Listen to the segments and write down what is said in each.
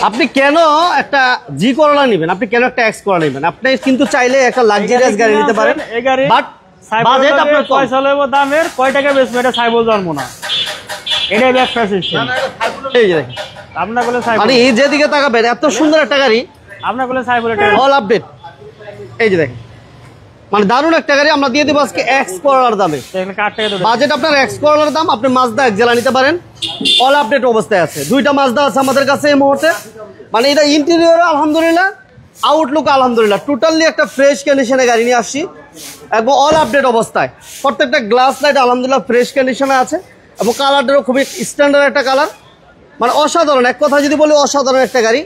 আপনি কেন একটা জি করলা নেবেন, আপনি কেন একটা এক্স করলা নেবেন? আপনি কিন্তু চাইলে একটা লাক্সারিয়াস গাড়ি নিতে পারেন, বাট বাজেট আপনার কয় সালের দামের কয় টাকা বেচবে এটা সাইবল জানবো না, এটাই ব্যবসা সিস্টেম। এই যে দেখেন আপনার বলে সাইবল, মানে এই যেদিকে তাকাবেন এত সুন্দর একটা গাড়ি আপনার বলে সাইবল, এটা অল আপডেট। এই যে দেখেন মানে দারুণ একটা গাড়ি আমরা দিয়ে দেবো আজকে এক্স করলার দামে। বাজেট আপনার এক্স করলার দাম, আপনি মাজদা এক্সেলা নিতে পারেন, অল আপডেট অবস্থায় আছে। দুইটা মাজদা আছে আমাদের কাছে এই মুহূর্তে, মানে এটা ইন্টেরিয়র আলহামদুলিল্লাহ, আউটলুক আলহামদুলিল্লাহ, টোটালি একটা ফ্রেশ কন্ডিশনে গাড়ি নিয়ে আসছি এবং অল আপডেট অবস্থায়। প্রত্যেকটা গ্লাস লাইট আলহামদুলিল্লাহ ফ্রেশ কন্ডিশনে আছে এবং কালারটারও খুবই স্ট্যান্ডার্ড একটা কালার, মানে অসাধারণ, এক কথা যদি বলি অসাধারণ একটা গাড়ি।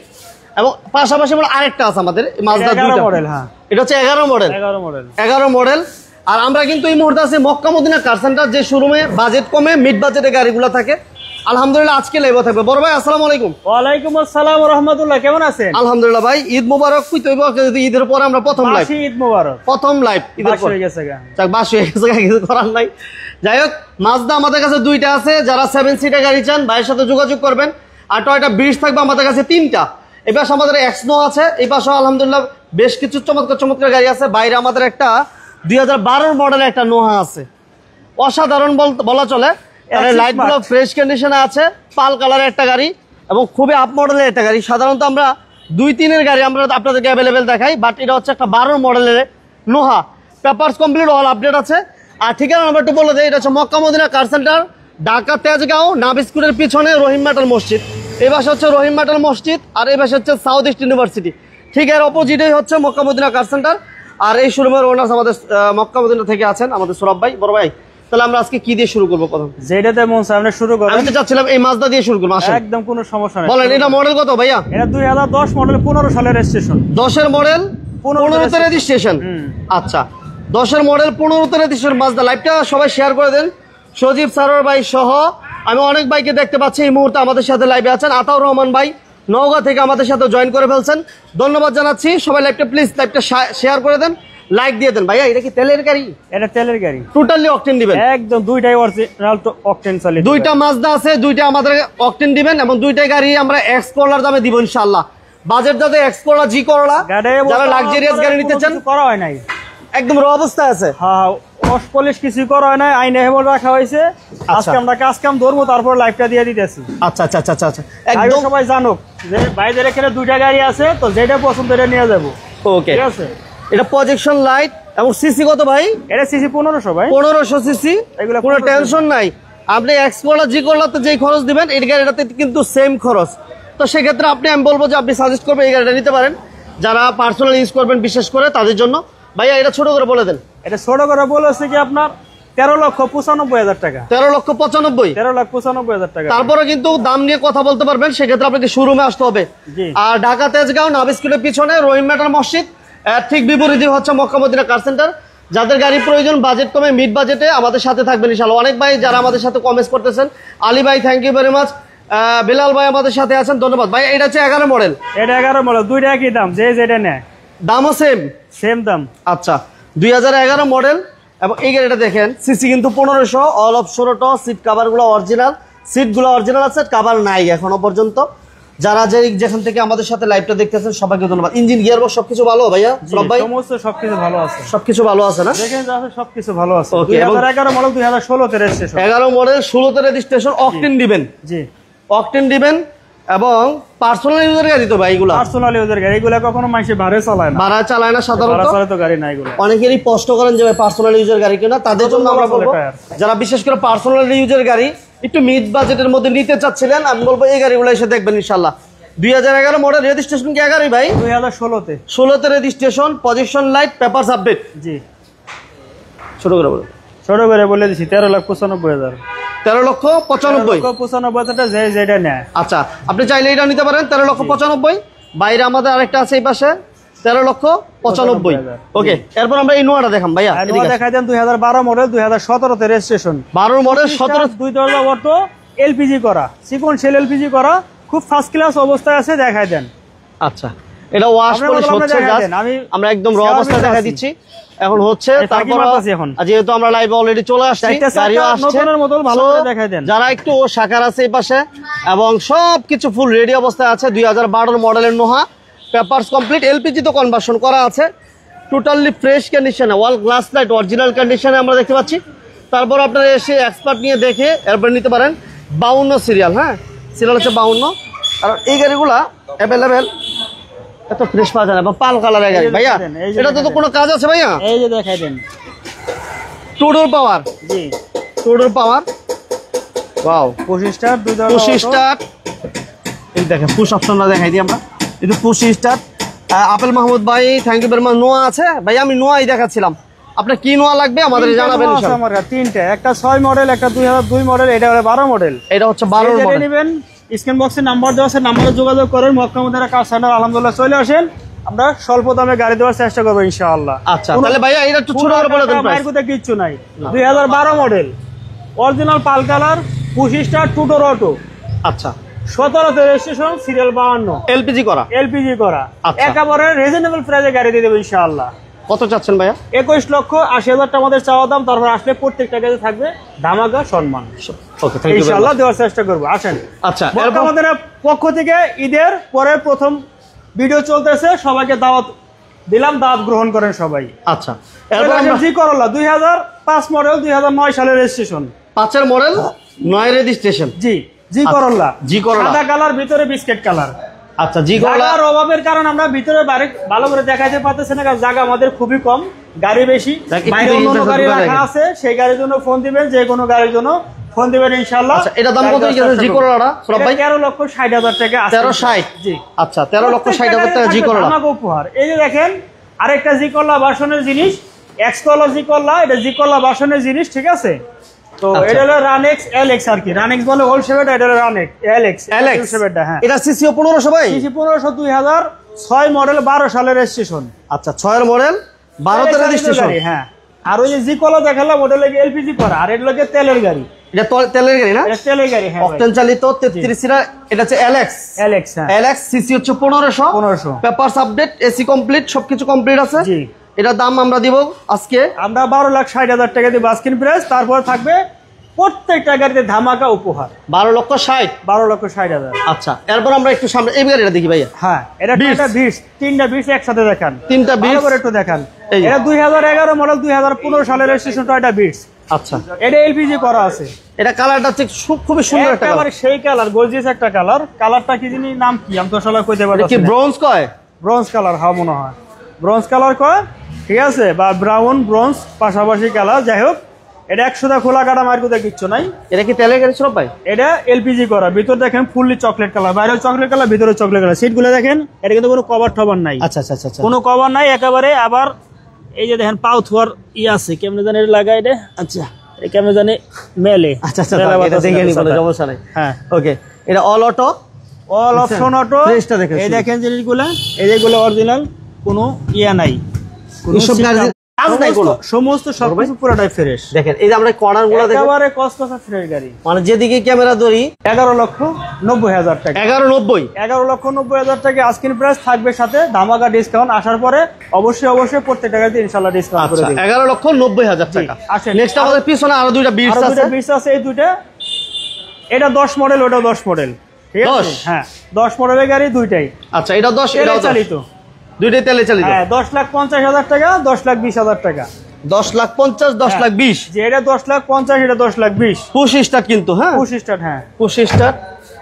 এবং পাশাপাশি আরেকটা আছে আমাদের মাজদা মডেল, হ্যাঁ এটা হচ্ছে 11 মডেল। আর আমরা কিন্তু এই মুহূর্তে আছি মক্কা মদিনা কার সেন্টার, যে শোরুমে বাজেট কমে মিড বাজেটে গাড়িগুলো থাকে। আলহামদুলিল্লাহ আজকে লাইভ থাকবে। বড় ভাই আসসালামু আলাইকুম। ওয়ালাইকুম আসসালাম ওয়া রাহমাতুল্লাহ, কেমন আছেন? আলহামদুলিল্লাহ ভাই, ঈদ মোবারক। কই তৈব ঈদের পরে আমরা প্রথম লাইভ, ঈদ মোবারক, প্রথম লাইভ ঈদের পরে হয়ে গেছে গা, যাক বাস হয়ে গেছে, কিছু করার নাই। যাই হোক, মাজদা আমাদের কাছে দুইটা আছে, যারা 7 সিটার গাড়ি চান ভাইয়ের সাথে যোগাযোগ করবেন। আর টয়টা ব্রিজ থাকবে আমাদের কাছে 3টা। এই পাশে আমাদের এক্সনো আছে, এই পাশে আলহামদুলিল্লাহ বেশ কিছু চমৎকার চমৎকার গাড়ি আছে। বাইরে আমাদের একটা 2012 মডেলের একটা নোহা আছে, অসাধারণ বলা চলে। লাইট গুলো ফ্রেশ কন্ডিশনে আছে, পাল কালারের একটা গাড়ি এবং খুবই আপ মডেলের একটা গাড়ি। সাধারণত আমরা 2-3 গাড়ি আমরা আপনাদেরকে অ্যাভেলেবেল দেখাই, বাট এটা হচ্ছে একটা 12 মডেলের Noha, papers complete, all update আছে। আর ঠিকানা নাম্বার একটু বলে দেয়, এটা হচ্ছে Mecca Medina car centre, Dhaka Tejgaon নাভ স্কুলের পিছনে রহিম মেটাল মসজিদ। এই পাশে হচ্ছে রহিম মেটাল মসজিদ আর এই পাশে হচ্ছে সাউথ ইস্ট ইউনিভার্সিটি, ঠিক এর অপোজিটেই হচ্ছে মক্কা মদিনা কার সেন্টার। আর এই শোরুমের ওনার্স আমাদের মক্কা মদিনা থেকে আছেন আমাদের সৌরভ ভাই। বড় ভাই, তাহলে আমরা আজকে কি দিয়ে শুরু করবো? প্রথম যেটাতে মন চায় আমরা শুরু করব। আমি তো চাচ্ছিলাম এই মাজদা দিয়ে শুরু করবো, আসেন। একদম কোনো সমস্যা নেই। বলেন এটা মডেল কত ভাইয়া? এটা 2010 মডেল, 15 সালের রেজিস্ট্রেশন। 10-এর মডেল, 15তে রেজিস্ট্রেশন। আচ্ছা, 10-এর মডেল, 15তে রেজিস্ট্রেশন মাজদা। লাইভটা সবাই শেয়ার করে দেন। সজীব সারোয়ার ভাই সহ আমি অনেক ভাইকে দেখতে পাচ্ছি এই মুহূর্তে আমাদের সাথে লাইভে আছেন। আতাউর রহমান ভাই নওগাঁ থেকে আমাদের সাথে জয়েন করে ফেলছেন, ধন্যবাদ জানাচ্ছি। সবাই লাইভটা প্লিজ লাইভটা শেয়ার করে দেন, লাইক দিয়ে দেন। ভাইয়া এটা কি তেলের গাড়ি? এটা তেলের গাড়ি, টোটালি অকটেন দিবেন? একদম দুইটাই অরিজিনাল তো অকটেন চালিত। দুইটা মাজদা আছে, দুইটা আমাদের অকটেন দিবেন এবং দুইটাই গাড়ি আমরা এক্স করলার দামে দিব ইনশাআল্লাহ। বাজেট যাতে এক্স করলা, জি করলা, যারা লাক্সারিয়াস গাড়ি নিতে চান, করা হয় নাই, একদম র অবস্থায় আছে। হ্যাঁ, ওয়াশ পলিশ কিছু করা হয় নাই, আইনে হেবল রাখা হয়েছে। আজকে আমরা কাজ কাম ধরবো, তারপর লাইভটা দিয়ে দিতেছি। আচ্ছা আচ্ছা আচ্ছা আচ্ছা, একদম সবাই জানুক যে ভাইদের এখানে দুইটা গাড়ি আছে, তো যেটা পছন্দ এটা নিয়ে যাবো। ওকে, ঠিক আছে। এটা প্রজেকশন লাইট এবং সিসি কত ভাই? এটা সিসি 1500 ভাই, 1500 সিসি, কোনো টেনশন নাই। আপনি এক্স করলা, জি করলা তো যেই খরচ দিবেন এই গাড়িটাতে কিন্তু সেম খরচ। তো সেক্ষেত্রে আমি বলবো যে আপনি সাজেস্ট করবেন এই গাড়িটা নিতে পারেন, যারা পার্সোনাল ইউজ করবেন বিশেষ করে তাদের জন্য। ভাইয়া এটা ছোট করে বলে দেন। এটা ছোট করে বলেছে কি আপনার 13,95,000 টাকা। 13,95,000, 13,95,000 টাকা। তারপরে কিন্তু দাম নিয়ে কথা বলতে পারবেন, সেক্ষেত্রে আপনাকে শোরুমে আসতে হবে। আর ঢাকা তেজগাঁও নাভ স্কুলের পিছনে রহিম মেটাল মসজিদ, ঠিক বিপরীতে হচ্ছে মক্কা মদিনা কার সেন্টার। যাদের গাড়ি প্রয়োজন বাজেট কমে মিড বাজেটে আমাদের সাথে থাকবেন ইনশাআল্লাহ। অনেক ভাই যারা আমাদের সাথে কমেন্টস করতেছেন, আলী ভাই thank you very much, Bilal ভাই আমাদের সাথে আছেন, ধন্যবাদ ভাই। এটা হচ্ছে 11 মডেল। এটা 11 মডেল, দুইটা একই দাম, যে যেটা নেয় দামও সেম দাম। আচ্ছা, 2011 মডেল এবং এই গাড়িটা দেখেন সিসি কিন্তু 1500, অল অফ 16টা, সিট কাভার গুলো অরিজিনাল, সিট গুলো অরিজিনাল আছে, কাভার নাই এখনো পর্যন্ত। যারা যেখান থেকে আমাদের সাথে লাইভটা দেখতেছেন সবাইকে ধন্যবাদ। ইঞ্জিন গিয়ারবক্স সবকিছু ভালো ভাইয়া? সব ভাই সবকিছু ভালো আছে, সবকিছু ভালো আছে না? দেখেন সবকিছু ভালো আছে। 2011 মডেল, 2016তে রেজিস্ট্রেশন। 11 মডেল, 16তে রেজিস্ট্রেশন, অকটেন দিবেন? জি, অকটেন দিবেন। এবং পার্সোনাল ইউজের গাড়ি তো ভাই এগুলো? পার্সোনাল ইউজের গাড়ি, এগুলো কখনো মানুষে ভাড়া চালায় না, ভাড়া চালায় না সাধারণত, চালিত গাড়ি না এগুলো। অনেকেরই প্রশ্ন করেন যে পার্সোনাল ইউজের গাড়ি কিনা, তাদের জন্য আমরা বলবো যারা বিশেষ করে পার্সোনাল ইউজের গাড়ি একটু মিড বাজেটের মধ্যে নিতে চাচ্ছিলেন, আমি বলবো এই গাড়িগুলো এসে দেখবেন ইনশাআল্লাহ। 2011 মডেল, রেজিস্ট্রেশন কি 11 ভাই? 2016তে, 16তে registration, position light, papers update. জি, ছোট করে বলুন। ছোট করে বলে দিছি 13,95,000। 13,95,000 যে যেটা নেয়। আচ্ছা, আপনি চাইলে এটা নিতে পারেন 13,95,000। বাইরে আমাদের আরেকটা আছে এই পাশে 13,95,000। ওকে, এরপর আমরা এই নোয়াটা দেখাম ভাইয়া। দেখাই দেন 2012 মডেল, 2017তে রেজিস্ট্রেশন। 12 মডেল, 17, 2 দরজা অটো, এলপিজি করা, সিকোয়েন্সিয়াল এলপিজি করা, খুব ফার্স্ট ক্লাস অবস্থায় আছে, দেখাই দেন। আচ্ছা, এটা ওয়াশ পলিশ হচ্ছে, আমরা একদম র অবস্থা দেখা দিচ্ছি এখন হচ্ছে। তারপর যেহেতু আমরা লাইভে অলরেডি চলে আসছি, গাড়িও আসছে, যারা একটু শাখার আছে এই পাশে এবং সবকিছু ফুল রেডি অবস্থায় আছে। 2012 মডেলের নোহা, পেপারস কমপ্লিট, এলপিজি তো কনভার্সন করা আছে, টোটালি ফ্রেশ কন্ডিশনে, ওয়াল গ্লাস লাইট অরিজিনাল কন্ডিশনে আমরা দেখতে পাচ্ছি। তারপর আপনারা এসে এক্সপার্ট নিয়ে দেখে এরপর নিতে পারেন। 52 সিরিয়াল, হ্যাঁ সিরিয়াল হচ্ছে 52। আর এই গাড়িগুলা অ্যাভেলেবেল, এত ফ্রেশ পাওয়া যায় না, বা পাল কালারের গাড়ি ভাইয়া, এটা তো কোনো কাজ আছে ভাইয়া? এই যে দেখাই দেন, টু ডোর পাওয়ার, জি টু ডোর পাওয়ার, ওয়াও 25 স্টার, 25 স্টার। এই দেখেন পুশ অপশনটা দেখাই দিই আমরা, এটা 25 স্টার। আপেল মাহমুদ ভাই থ্যাংক ইউ ভেরি মাচ। নোয়া আছে ভাই, আমি নোয়াই দেখাচ্ছিলাম, আপনার কি নোয়া লাগবে আমাদের জানাবেন ইনশাআল্লাহ। আমার তিনটা, একটা 6 মডেল, একটা 2002 মডেল, এটা হলো 12 মডেল। এটা হচ্ছে 12 মডেল। নেবেন স্ক্রিন বক্সে নাম্বার দেওয়া আছে, নাম্বারে যোগাযোগ করেন। মক্কা মদিনা কার সেন্টার আলহামদুলিল্লাহ চলে আসেন, আমরা স্বল্প দামে গাড়ি দেওয়ার চেষ্টা করব ইনশাআল্লাহ। আচ্ছা তাহলে ভাইয়া এটা একটু ছোট করে বলে দেন প্রাইস। মার্কেটে কিচ্ছু নাই, 2012 model, original pearl colour, 25 star, two door auto. আচ্ছা 17 তে রেজিস্ট্রেশন, সিরিয়াল 52, এলপিজি করা, এলপিজি করা, আচ্ছা। একেবারে রিজনেবল প্রাইসে গাড়ি দিয়ে দেব ইনশাআল্লাহ। কত চাচ্ছেন ভাইয়া? 21,80,000 টাকা আমাদের চাওয়া দাম। তারপর আসলে প্রত্যেকটা গাড়ি থাকবে ধামাকা সম্মান, ওকে থ্যাংক ইউ ইনশাআল্লাহ দেওয়ার চেষ্টা করব। আসেন। আচ্ছা আমাদের পক্ষ থেকে ঈদের পরে প্রথম ভিডিও চলতেছে, সবাইকে দাওয়াত দিলাম, দাওয়াত গ্রহণ করেন সবাই। আচ্ছা এরপর আমরা জি করলা 2005 মডেল, 2009 সালের রেজিস্ট্রেশন, 5 মডেল, 9 রেজিস্ট্রেশন। জি জি করলা, জি করলা সাদা কালার, ভিতরে বিস্কিট কালার। আচ্ছা জি করলা। জায়গার অভাবের কারণে আমরা ভিতরে বাইরে ভালো করে দেখাইতে পারতেছি না, কারণ জায়গা আমাদের খুবই কম, গাড়ি বেশি। বাইরে অন্য গাড়ি রাখা আছে, সেই গাড়ির জন্য ফোন দিবেন, যে কোনো গাড়ির জন্য ফোন দিবেন ইনশাআল্লাহ। আচ্ছা এটা দাম কত গেছে জি করলাটা সরব ভাই? 13,60,000 টাকা। 1360, জি আচ্ছা 13,60,000 টাকা জি করলা আমাকে উপহার। এই যে দেখেন আরেকটা জি করলা বাসনের জিনিস, এক্স কলার জি করলা, এটা জি করলা বাসনের জিনিস, ঠিক আছে? তো এটা হলো রানেক্স এলএক্স আর কি, রানেক্স বলে হোল শেপের, এটা হলো রানেক্স এলএক্স এলএক্স শেপেরটা। হ্যাঁ এটা সিসি 1500 ভাই, সিসি 1500, 2006 মডেল, 12 সালের রেজিস্ট্রেশন। আচ্ছা 6 এর মডেল, 12 তে রেজিস্ট্রেশন। হ্যাঁ আর ওই যে জি কলা দেখালাম ওটা লাগে এলপিজি করা, আর এটা লাগে তেলের গাড়ি। এটা তেলের গাড়ি না? এটা তেলের গাড়ি, হ্যাঁ অকটেন চালিত 33 সিটার। এটা হচ্ছে এলএক্স, এলএক্স হ্যাঁ, এলএক্স সিসি হচ্ছে 1500, পেপারস আপডেট, এসি কমপ্লিট, সবকিছু কমপ্লিট আছে। জি এটা দাম আমরা দিব আজকে, আমরা 12,60,000 টাকা দিব আস্কিন প্রাইস। তারপর থাকবে প্রত্যেকটা গাড়িতে ধামাকা উপহার, 12,60,000, 12,60,000। আচ্ছা এরপর আমরা একটু সামনে এই গাড়িটা দেখি ভাইয়া। হ্যাঁ এটা তিনটা বিটস একসাথে দেখান, তিনটা বিটস করে একটু দেখান। এটা 2011 মডেল, 2015 সালের রেজিস্ট্রেশন, এটা বিটস। আচ্ছা এটা এলপিজি করা আছে। এটা কালারটা হচ্ছে খুবই সুন্দর একটা কালার, সেই কালার গর্জিয়াস একটা কালার। কালারটা কি জানি নাম কি, আমি তো আসলে কইতে পারছি না। কি ব্রোঞ্জ কয়? ব্রোঞ্জ কালার, হ্যাঁ মনে হয় ব্রোঞ্জ কালার কয়, ঠিক আছে, বা ব্রাউন ব্রোঞ্জ পাশাপাশি কালার। যাই হোক এটা 100 খোলা কাটা মার্কুতে কিচ্ছু নাই। এটা কি তেলের গাড়ি সব ভাই? এটা এলপিজি করা, ভিতর দেখেন ফুললি চকলেট কালার, বাইরে চকলেট কালার, ভিতরে চকলেট কালার। সিট গুলো দেখেন, এটা কিন্তু কোনো কভার টভার নাই। আচ্ছা আচ্ছা আচ্ছা কোনো কভার নাই একেবারে। আবার এই যে দেখেন পাউ থুয়ার ই আছে, কেমনে জানি এটা লাগাই এটা, আচ্ছা এটা কেমনে জানি মেলে। আচ্ছা আচ্ছা এটা দেখে নি, কোনো সমস্যা নাই। হ্যাঁ ওকে এটা all auto, all option auto. এই দেখেন জিনিসগুলা, এই যেগুলো অরিজিনাল, কোনো ইয়া নাই, কোনো সমস্ত সবকিছু পুরোটাই ফ্রেশ। দেখেন এই যে আমরা কর্নার গুলো দেখেন, একেবারে কসকসা ফ্রেশ গাড়ি। মানে যেদিকে ক্যামেরা ধরি 11,90,000 টাকা, 11,90,000 টাকা আস্কিং প্রাইস থাকবে, সাথে ধামাকা ডিসকাউন্ট। আসার পরে অবশ্যই প্রত্যেকটা গাড়িতে ইনশাআল্লাহ ডিসকাউন্ট করে দেব। 11,90,000 টাকা। নেক্সট আমাদের পিছনে আরো দুইটা বিটস আছে, এই দুইটা, এটা 10 মডেল, ওটা 10 মডেল, ঠিক আছে? হ্যাঁ 10 মডেলের গাড়ি দুইটাই। আচ্ছা এটা 10, এটা চালিত, দুইটাই তেলে চালিত। হ্যাঁ 10,50,000 টাকা, 10,20,000 টাকা। 10,50,000, 10,20,000। যে এটা 10,50,000, এটা 10,20,000। পুশ স্টার্ট কিন্তু, হ্যাঁ পুশ স্টার্ট, হ্যাঁ পুশ স্টার্ট।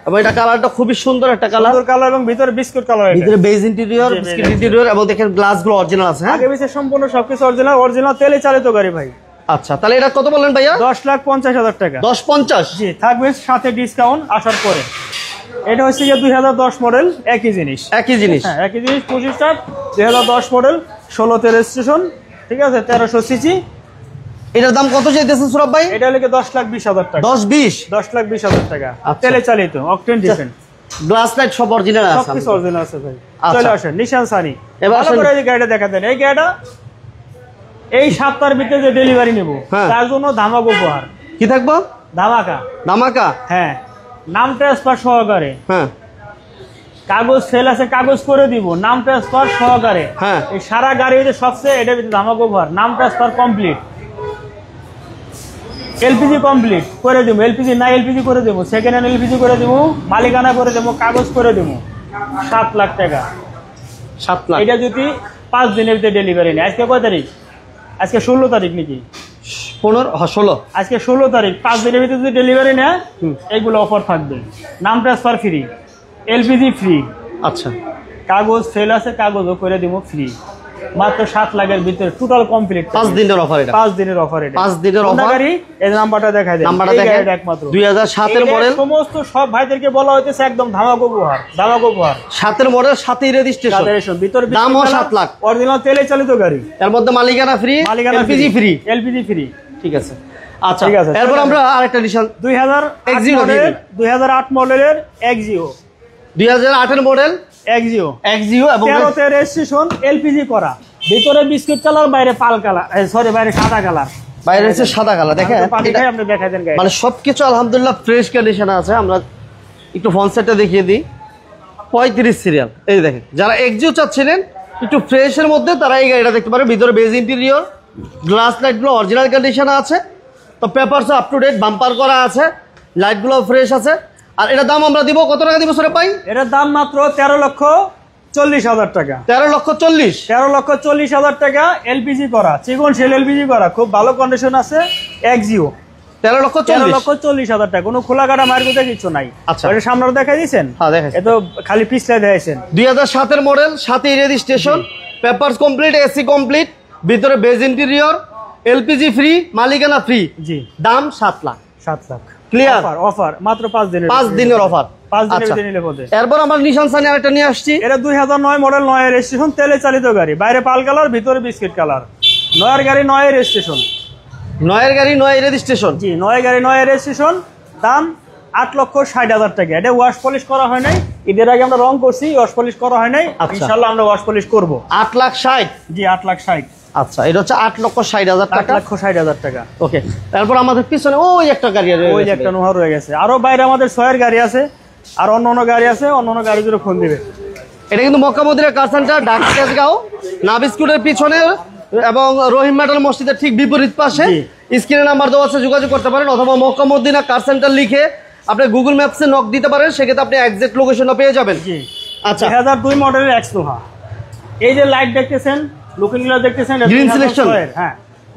এবং এটা কালারটা খুবই সুন্দর একটা কালার, এবং ভিতরে বিস্কুট কালার, ভিতরে বেজ ইন্টেরিয়র, বিস্কিট ইন্টেরিয়র, এবং দেখেন গ্লাস গুলো অরিজিনাল আছে। হ্যাঁ আগে পিছে সম্পূর্ণ সবকিছু অরিজিনাল তেলে চালিত গাড়ি ভাই। আচ্ছা তাহলে এটা কত বললেন ভাইয়া? 10,50,000 টাকা। 10,50,000 জি থাকবে সাথে ডিসকাউন্ট আসার পরে। এটা হচ্ছে 2010 মডেল, একই জিনিস, হ্যাঁ একই জিনিস। 25 স্টার, 2010 মডেল, 16 তে রেজিস্ট্রেশন, ঠিক আছে, 1300 সিসি। এটার দাম কত চাইতেছেন সুরভ ভাই? এটা লেগে 10,20,000 টাকা। 10,20,000 টাকা তেলে চালিত, অকটেন ডিফেন্ট, গ্লাস লাইট সব অরিজিনাল আছে, সবকিছু অরিজিনাল আছে ভাই। চলে আসেন নিশান সানি। এবার এই গাড়িটা দেখা দেন। এই গাড়িটা এই সপ্তাহের ভিতরে যে ডেলিভারি নেব, তার জন্য ধামাকা উপহার। কি থাকবো? ধামাকা। ধামাকা, হ্যাঁ নাম ট্রান্সফার সহকারে। হ্যাঁ কাগজ ফেল আছে, কাগজ করে দিব, নাম ট্রান্সফার সহকারে। হ্যাঁ, এই সারা গাড়িতে সবচেয়ে এটা ধামাকা উপহার, নাম ট্রান্সফার কমপ্লিট, এলপিজি কমপ্লিট করে দেবো, এলপিজি না এলপিজি করে দেবো, সেকেন্ড হ্যান্ড এলপিজি করে দেবো, মালিকানা করে দেবো, কাগজ করে দেবো, 7 লাখ টাকা। 7 লাখ। এটা যদি 5 দিনের ভিতরে ডেলিভারি নেই। আজকে কয় তারিখ? আজকে 16 তারিখ নাকি? 16। আজকে 16 তারিখ। 5 দিনের ভিতরে যদি ডেলিভারি নেয় এইগুলো অফার থাকবে। নাম ট্রান্সফার ফ্রি, এলপিজি ফ্রি, আচ্ছা, কাগজ ফেল আছে কাগজও করে দিব ফ্রি, মাত্র 7 লাখের ভিতরে টোটাল কমপ্লিট। 5 দিনের অফার এটা। 5 দিনের অফার এটা। 5 দিনের অফার। গাড়ি এই নাম্বারটা দেখাই দেন। নাম্বারটা দেখেন। একমাত্র 2007 এর মডেল। সমস্ত সব ভাইদেরকে বলা হইতেছে একদম ধামাকা উপহার, ধামাকা উপহার। 7 এর মডেল, 7 এর রেজিস্ট্রেশন, ভিতরে দামও 7 লাখ। অরিজিনাল তেলে চালিত গাড়ি, এর মধ্যে মালিকানা free, LPG free. LPG free, ঠিক আছে। আচ্ছা, ঠিক আছে। এরপর আমরা আরেকটা নিশান 2008 মডেলের এক্সিও, 2008 এর মডেল এক্সিও এবং 13 তে রেজিস্ট্রেশন, এলপিজি করা, ভিতরে বিস্কুট কালার, বাইরে পাল কালার, সরি বাইরে সাদা কালার, বাইরে হচ্ছে সাদা কালার। দেখেন আপনি দেখাই দেন গাড়ি, মানে সবকিছু আলহামদুলিল্লাহ ফ্রেশ কন্ডিশনে আছে। আমরা একটু ফ্রন্ট সাইডটা দেখিয়ে দিই। 35 সিরিয়াল। এই দেখেন, যারা এক্সিও চাচ্ছিলেন একটু ফ্রেশের মধ্যে তারা এই গাড়িটা দেখতে পারেন। ভিতরে বেজ ইন্টেরিয়র, গ্লাস লাইটগুলো অরিজিনাল কন্ডিশনে আছে, তো পেপারসও আপ টু ডেট, বাম্পার করা আছে, লাইটগুলো ফ্রেশ আছে। আর এটা দাম আমরা দিব কত টাকা দিব সরে পাই? এটার দাম মাত্র 13,40,000 টাকা। 13,40,000। 13,40,000 টাকা, এলপিজি করা, চিকন সেল এলপিজি করা, খুব ভালো কন্ডিশন আছে, এক্সিও। 13,40,000 টাকা, কোনো খোলা কাটা মার্কেটে কিছু নাই। আচ্ছা, এটা সামনে দেখাই দিয়েছেন? হ্যাঁ দেখাই। এত খালি পিছলে দেখাইছেন। 2007 এর মডেল, 7 এর registration, papers complete, AC complete, ভিতরে বেজ ইন্টেরিয়র, এলপিজি ফ্রি, মালিকানা ফ্রি। জি, দাম 7 লাখ। 7 লাখ ক্লিয়ার। অফার মাত্র 5 দিনের, 5 দিনের অফার। 5 দিনের ভিতরে নিলে পড়বে। এরপর আমরা নিশান সানি আরেকটা নিয়ে আসছি। এটা 2009 মডেল, 9 এর রেজিস্ট্রেশন, তেলে চালিত গাড়ি, বাইরে পাল কালার, ভিতরে বিস্কিট কালার, 9 এর গাড়ি, 9 এর রেজিস্ট্রেশন। 9 এর গাড়ি, 9 এর রেজিস্ট্রেশন। জি, 9 এর গাড়ি, 9 এর রেজিস্ট্রেশন, দাম 8,60,000 টাকা। এটা ওয়াশ পলিশ করা হয় নাই, ঈদের আগে আমরা রং করছি, ওয়াশ পলিশ করা হয় নাই, ইনশাআল্লাহ আমরা ওয়াশ পলিশ করব। 8,60,000। জি, 8,60,000। আচ্ছা, এটা হচ্ছে 8,60,000 টাকা। 8,60,000 টাকা। ওকে, তারপর আমাদের পিছনে ওই একটা গাড়ি আছে, ওই যে একটা নোহা রয়ে গেছে। আরো বাইরে আমাদের 6 এর গাড়ি আছে, আর অন্য গাড়ি আছে, অন্য গাড়িগুলো ফোন দিবে। এটা কিন্তু Mecca Medina car centre, Dhaka নাভ স্কুলের পিছনে এবং রহিম মেটাল মসজিদের ঠিক বিপরীত পাশে। স্ক্রিনে নাম্বার দেওয়া আছে, যোগাযোগ করতে পারেন, অথবা মক্কা মদিনা কার সেন্টার লিখে আপনি গুগল ম্যাপসে নক দিতে পারেন, সেক্ষেত্রে আপনি এক্সাক্ট লোকেশনটা পেয়ে যাবেন। জি, আচ্ছা, 2002 মডেলের এক্স নোহা। এই যে লাইট দেখতেছেন, লুকিং গ্লাস দেখতেছেন, গ্রিন সিলেকশন। হ্যাঁ,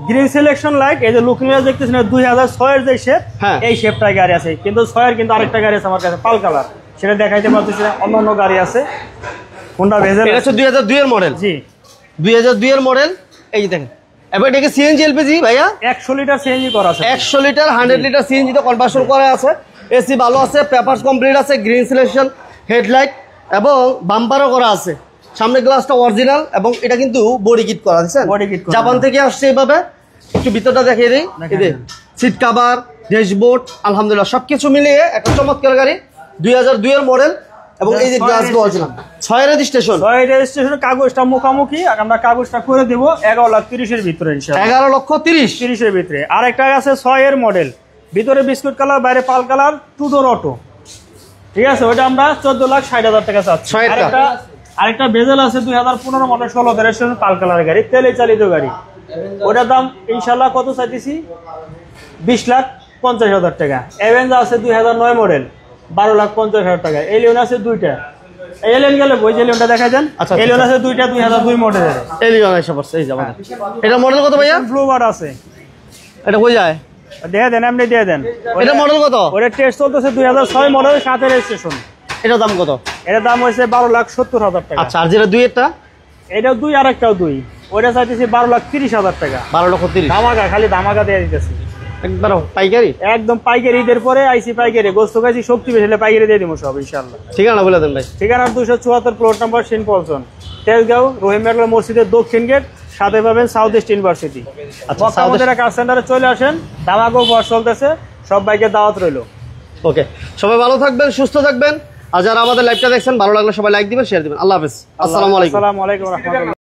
গ্রিন সিলেকশন লাইট। এই যে লুকিং গ্লাস দেখতেছেন, 2006 এর যে শেপ, এই শেপটাই গাড়ি আছে। কিন্তু 6 এর কিন্তু আরেকটা গাড়ি আছে আমার কাছে, পাল কালার, সেটা দেখাইতে পারতেছি না। অন্য গাড়ি আছে, কোনটা ভেজেল? এটা হচ্ছে 2002 এর মডেল। জি, 2002 এর মডেল। এই যে দেখেন, এবার এটাকে সিএনজি এলপিজি ভাইয়া 100 লিটার সিএনজি করা আছে। 100 লিটার 100 লিটার সিএনজি তে কনভার্সন করা আছে। এসি ভালো আছে, পেপারস কমপ্লিট আছে, গ্রিন সিলেকশন, হেডলাইট এবং বাম্পারও করা আছে। সামনে গ্লাসটা অরিজিনাল এবং এটা কিন্তু বডি কিট করা আছে, জাপান থেকে আসছে। এইভাবে একটু ভিতরটা দেখিয়ে দিই। এই যে সিট কভার, ড্যাশবোর্ড, আলহামদুলিল্লাহ সবকিছু মিলিয়ে একটা চমৎকার গাড়ি। 2002 এর মডেল এবং এই যে গ্লাসগুলো অরিজিনাল। 6 এর রেজিস্ট্রেশন। 6 এর রেজিস্ট্রেশন, কাগজটা মুখামুখি, আর আমরা কাগজটা করে দেব 11,30,000 এর ভিতরে ইনশাআল্লাহ। 11,30,000 এর ভিতরে। আরেকটা আছে 6 এর মডেল, ভিতরে বিস্কুট কালার, বাইরে পাল কালার, টু ডোর অটো। ঠিক আছে, ওটা আমরা 14,60,000 টাকা চাচ্ছি। আরেকটা বেজেল আছে 2015 মডেল, 16 রেজিস্ট্রেশন, পাল কালারের গাড়ি, তেলে চালিত গাড়ি। ওটার দাম ইনশাআল্লাহ কত চাইতেছি? 20,50,000 টাকা। অ্যাভেঞ্জার আছে 2009 মডেল, 12,50,000 টাকা। এলিয়ন আছে 2টা। এলিয়ন গেলে বই এলিয়নটা দেখা যান। এলিয়ন আছে 2টা, 2002 মডেলের এলিয়ন এসে পড়ছে। এই যেমন এটা মডেল কত ভাইয়া? ব্লু বার্ড আছে। এটা কই যায়? দিয়ে দেন, এমনি দিয়ে দেন। এটা মডেল কত? ওটা টেস্ট চলতেছে 2006 মডেল, 7 এর রেজিস্ট্রেশন। এটার দাম কত? এটার দাম হয়েছে 12,70,000 টাকা। আচ্ছা, আর যেটা 2 এরটা? এটাও 2, আরেকটাও 2। ওইটা চাইতেছি 12,30,000 টাকা। 12,30,000 ধামাকা, খালি ধামাকা দিয়ে দিতেছি একবার পাইকারি, একদম পাইকারি। ঈদের পরে আইসি পাইকারি, গোস্ত খাইছি, শক্তি বেশি হলে পাইকারি দিয়ে দিব সব ইনশাআল্লাহ। ঠিকানা বলে দেন ভাই। ঠিকানা 274 প্লট নাম্বার, সিনপলসন, তেজগাঁও, রহিম মেট্রো মসজিদের দক্ষিণ গেট, সাথে পাবেন সাউথ ইস্ট ইউনিভার্সিটি। আমাদের কার সেন্টারে চলে আসেন, ধামাকা উপহার চলতেছে, সব বাইকের দাওয়াত রইল। ওকে, সবাই ভালো থাকবেন, সুস্থ থাকবেন। আর যারা আমাদের লাইভটা দেখছেন, ভালো লাগলে সবাই লাইক দিবেন, শেয়ার দিবেন। আল্লাহ হাফেজ। আসসালামু আলাইকুম। আসসালামু আলাইকুম রাহমাতুল্লাহ।